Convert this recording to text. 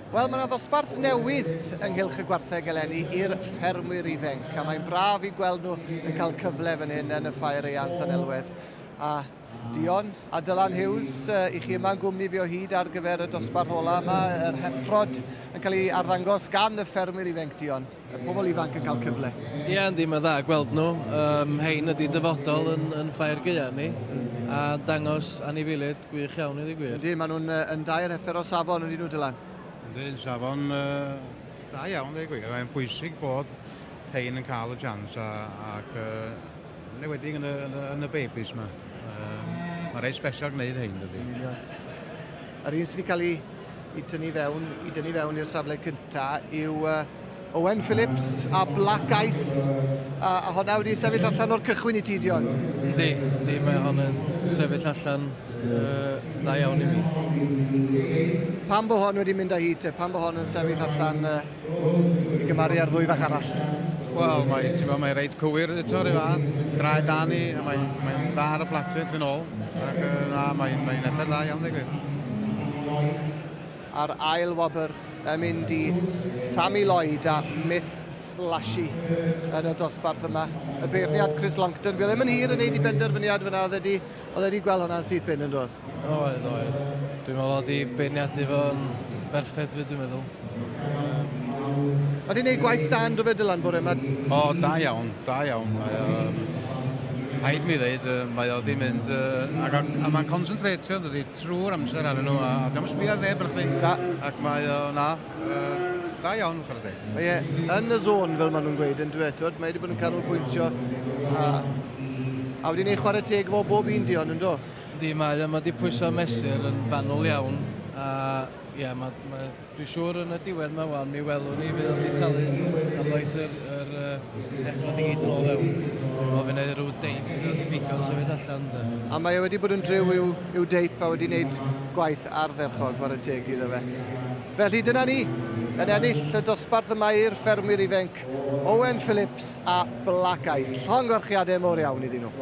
Wel, mae yna ddosbarth newydd ynghylch y gwartheg eleni i'r ffermwyr ifanc, a mae'n braf i gweld nhw yn cael cyfle fan hyn yn y ffair Eianth Llanelwedd. A Dion a Dylan Hughes, i chi yma'n gwmni fi o hyd ar gyfer y dosbarth ola yma, yr heffrod yn cael ei arddangos gan y ffermwyr ifanc, Dion. Y pobl ifanc yn cael cyfle. Ie, yndi, mae dda gweld nhw. Hein ydi dyfodol yn ffair Gaea ni, a dangos anifeiliaid gwych iawn iddi gwir. Yndi, maen nhw'n dair heffer o safon, ydy nhw, Dylan? Ydy, safon da iawn, iddi gwir. Mae'n bwysig bod hein yn cael y chans ac newedig yn y babys yma. Mae'n rhaid special gwneud hein, dydy. Yr un sydd wedi cael ei dynnu fewn i'r safle cyntaf yw Owen Phillips a Black Ice, a hwnna wedi sefyll allan o'r cychwyn i ti, Dion. Yndi, mae hwn yn sefyll allan dda iawn i mi. Pam bo hon wedi mynd â hyd, pam bo hon yn sefyll allan i gymaru ar ddwy fach arall? Wel, mae'n reit cywir eto, rhyw fath. Draed da ni, mae'n dda ar y platet yn ôl. Ac mae'n effaith dda iawn, ddigwydd. A'r ail wobr yn mynd i Sammy Lloyd a Miss Slashy yn y dosbarth yma. Y beirniad Chris Longton, fi ddim yn hir yn neud i benderfyniad fyna, oedd wedi gweld hwnna'n syth bin yn dod. Oedd. Dwi'n meddwl oedd i beirniadu fo'n berffaith fyd, dwi'n meddwl. Mae wedi gwneud gwaith da yn dod fe Dylan bore yma? O, da iawn. Haid mi ddeud, mae o wedi mynd, a mae'n concentratio, dydy, trwy'r amser arnyn nhw, a ddim yn sbio ar neb yn chdi. Ac mae o, da iawn, chwarae deg. Mae yn y zon fel maen nhw'n gweud yn dwetod, mae wedi bod yn canolbwyntio, a wedi gwneud chwarae teg fo bob un, Dion, yn do? Yndi, mae wedi pwyso mesur yn fanwl iawn, a ie, dwi'n siŵr yn y diwedd mae wan, mi welwn ni fydd wedi talu am ddoeth yr effrod i gyd yn ôl fewn. Dwi'n meddwl fy'n gwneud rhyw deip yn ddigon sefyll allan. A mae wedi bod yn driw i'w deip a wedi gwneud gwaith ardderchog ar y teg iddo fe. Felly dyna ni, yn ennill y dosbarth yma i'r ffermwyr ifanc Owen Phillips a Black Ice. Llonggorchiadau mawr iawn iddyn nhw.